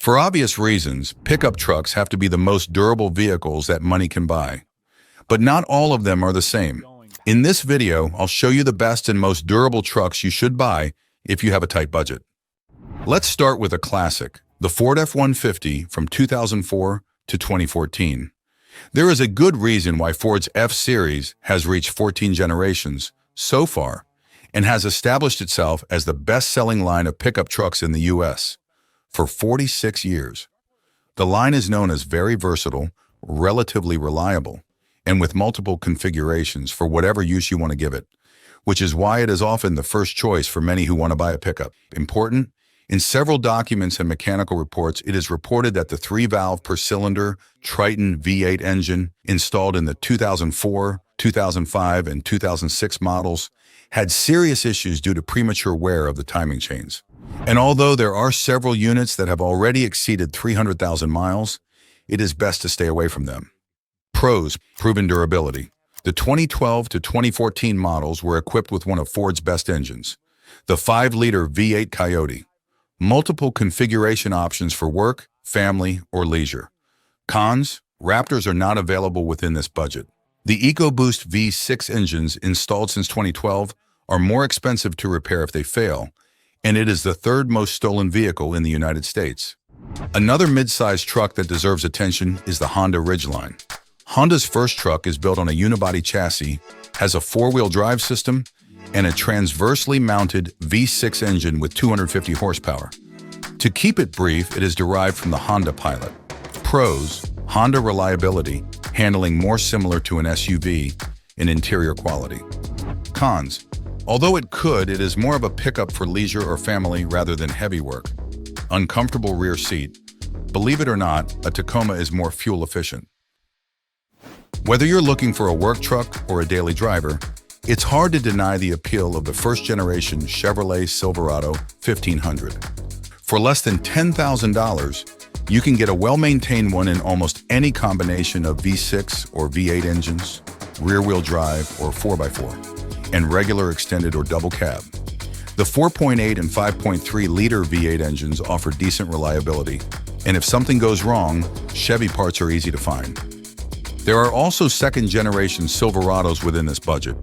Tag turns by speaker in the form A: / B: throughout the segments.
A: For obvious reasons, pickup trucks have to be the most durable vehicles that money can buy. But not all of them are the same. In this video, I'll show you the best and most durable trucks you should buy if you have a tight budget. Let's start with a classic, the Ford F-150 from 2004 to 2014. There is a good reason why Ford's F-Series has reached 14 generations so far and has established itself as the best-selling line of pickup trucks in the U.S. for 46 years. The line is known as very versatile, relatively reliable, and with multiple configurations for whatever use you want to give it, which is why it is often the first choice for many who want to buy a pickup. Important? In several documents and mechanical reports, it is reported that the 3-valve per-cylinder Triton V8 engine installed in the 2004, 2005, and 2006 models had serious issues due to premature wear of the timing chains. And although there are several units that have already exceeded 300,000 miles, it is best to stay away from them. Pros: proven durability. The 2012 to 2014 models were equipped with one of Ford's best engines, the 5-liter V8 Coyote. Multiple configuration options for work, family, or leisure. Cons: Raptors are not available within this budget. The EcoBoost V6 engines installed since 2012 are more expensive to repair if they fail, and it is the third most stolen vehicle in the United States. Another mid-sized truck that deserves attention is the Honda Ridgeline. Honda's first truck is built on a unibody chassis, has a 4-wheel drive system, and a transversely mounted V6 engine with 250 horsepower. To keep it brief, it is derived from the Honda Pilot. Pros: Honda reliability, handling more similar to an SUV in interior quality. Cons: although it is more of a pickup for leisure or family rather than heavy work. Uncomfortable rear seat. Believe it or not, a Tacoma is more fuel efficient. Whether you're looking for a work truck or a daily driver, it's hard to deny the appeal of the first-generation Chevrolet Silverado 1500. For less than $10,000, you can get a well-maintained one in almost any combination of V6 or V8 engines, rear-wheel drive or 4x4, and regular extended or double cab. The 4.8 and 5.3-liter V8 engines offer decent reliability, and if something goes wrong, Chevy parts are easy to find. There are also second-generation Silverados within this budget,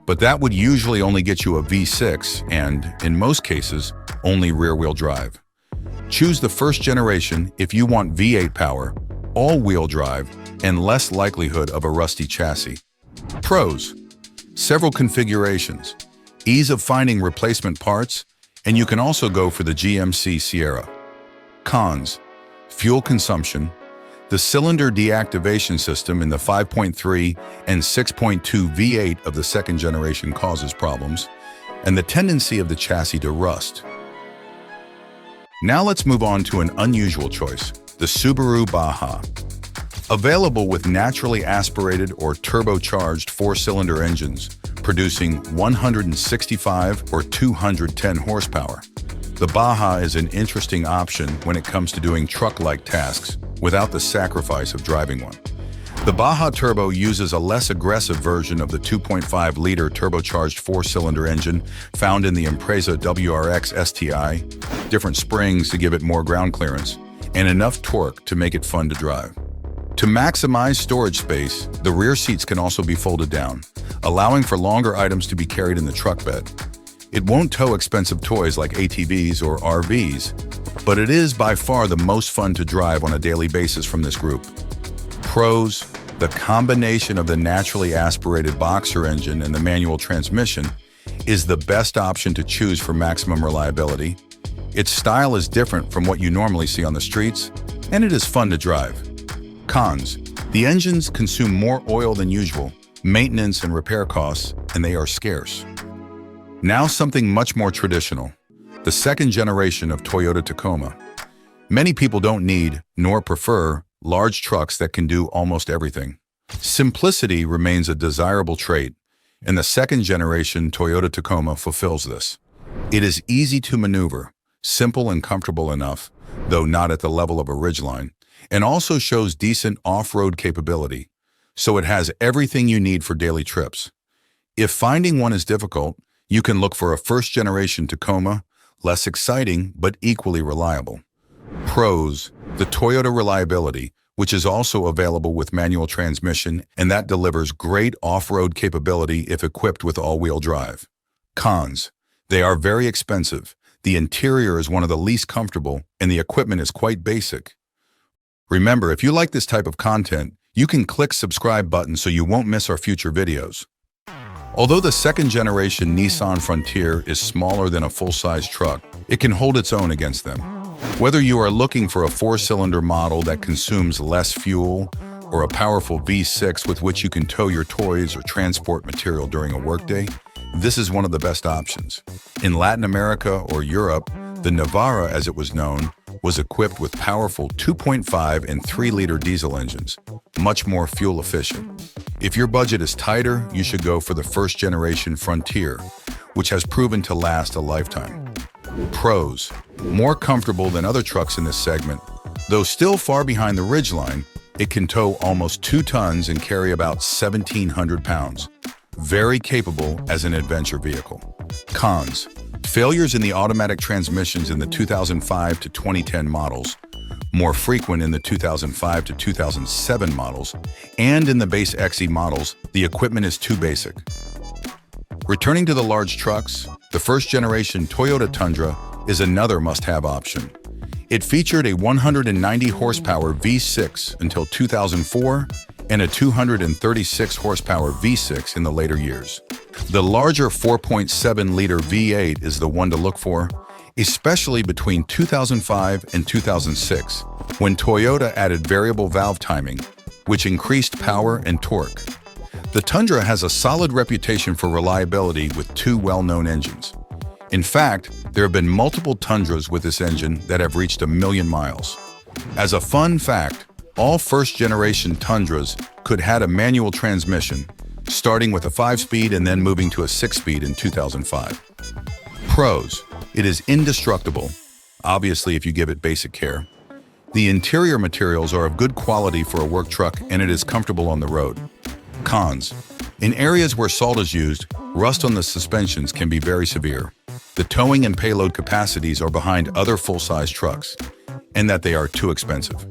A: but that would usually only get you a V6 and, in most cases, only rear-wheel drive. Choose the first generation if you want V8 power, all-wheel drive, and less likelihood of a rusty chassis. Pros: several configurations, ease of finding replacement parts, and you can also go for the GMC Sierra. Cons: fuel consumption. The cylinder deactivation system in the 5.3 and 6.2 V8 of the second generation causes problems, and the tendency of the chassis to rust. Now let's move on to an unusual choice, the Subaru Baja. Available with naturally aspirated or turbocharged 4-cylinder engines, producing 165 or 210 horsepower. The Baja is an interesting option when it comes to doing truck-like tasks without the sacrifice of driving one. The Baja Turbo uses a less aggressive version of the 2.5-liter turbocharged 4-cylinder engine found in the Impreza WRX STI, different springs to give it more ground clearance, and enough torque to make it fun to drive. To maximize storage space, the rear seats can also be folded down, allowing for longer items to be carried in the truck bed. It won't tow expensive toys like ATVs or RVs, but it is by far the most fun to drive on a daily basis from this group. Pros: the combination of the naturally aspirated boxer engine and the manual transmission is the best option to choose for maximum reliability. Its style is different from what you normally see on the streets, and it is fun to drive. Cons: the engines consume more oil than usual, maintenance and repair costs, and they are scarce. Now something much more traditional, the second generation of Toyota Tacoma. Many people don't need, nor prefer, large trucks that can do almost everything. Simplicity remains a desirable trait, and the second generation Toyota Tacoma fulfills this. It is easy to maneuver, simple and comfortable enough, though not at the level of a Ridgeline, and also shows decent off-road capability, so it has everything you need for daily trips. If finding one is difficult, you can look for a first-generation Tacoma, less exciting but equally reliable. Pros: the Toyota reliability, which is also available with manual transmission, and that delivers great off-road capability if equipped with all-wheel drive. Cons: they are very expensive, the interior is one of the least comfortable, and the equipment is quite basic. Remember, if you like this type of content, you can click subscribe button so you won't miss our future videos. Although the second-generation Nissan Frontier is smaller than a full-size truck, it can hold its own against them. Whether you are looking for a four-cylinder model that consumes less fuel or a powerful V6 with which you can tow your toys or transport material during a workday, this is one of the best options. In Latin America or Europe, the Navara, as it was known, was equipped with powerful 2.5 and 3-liter diesel engines, much more fuel efficient. If your budget is tighter, you should go for the first-generation Frontier, which has proven to last a lifetime. Pros: more comfortable than other trucks in this segment. Though still far behind the Ridgeline, it can tow almost 2 tons and carry about 1,700 pounds. Very capable as an adventure vehicle. Cons: failures in the automatic transmissions in the 2005 to 2010 models, more frequent in the 2005 to 2007 models, and in the base XE models, the equipment is too basic. Returning to the large trucks, the first-generation Toyota Tundra is another must-have option. It featured a 190 horsepower V6 until 2004 and a 236 horsepower V6 in the later years. The larger 4.7-liter V8 is the one to look for, especially between 2005 and 2006, when Toyota added variable valve timing, which increased power and torque. The Tundra has a solid reputation for reliability with 2 well-known engines. In fact, there have been multiple Tundras with this engine that have reached 1 million miles. As a fun fact, all first-generation Tundras could have a manual transmission, starting with a 5-speed and then moving to a 6-speed in 2005. Pros: it is indestructible, obviously if you give it basic care. The interior materials are of good quality for a work truck and it is comfortable on the road. Cons: in areas where salt is used, rust on the suspensions can be very severe. The towing and payload capacities are behind other full-size trucks, and that they are too expensive.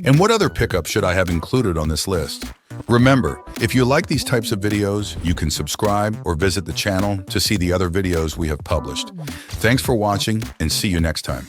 A: And what other pickup should I have included on this list? Remember, if you like these types of videos, you can subscribe or visit the channel to see the other videos we have published. Thanks for watching and see you next time.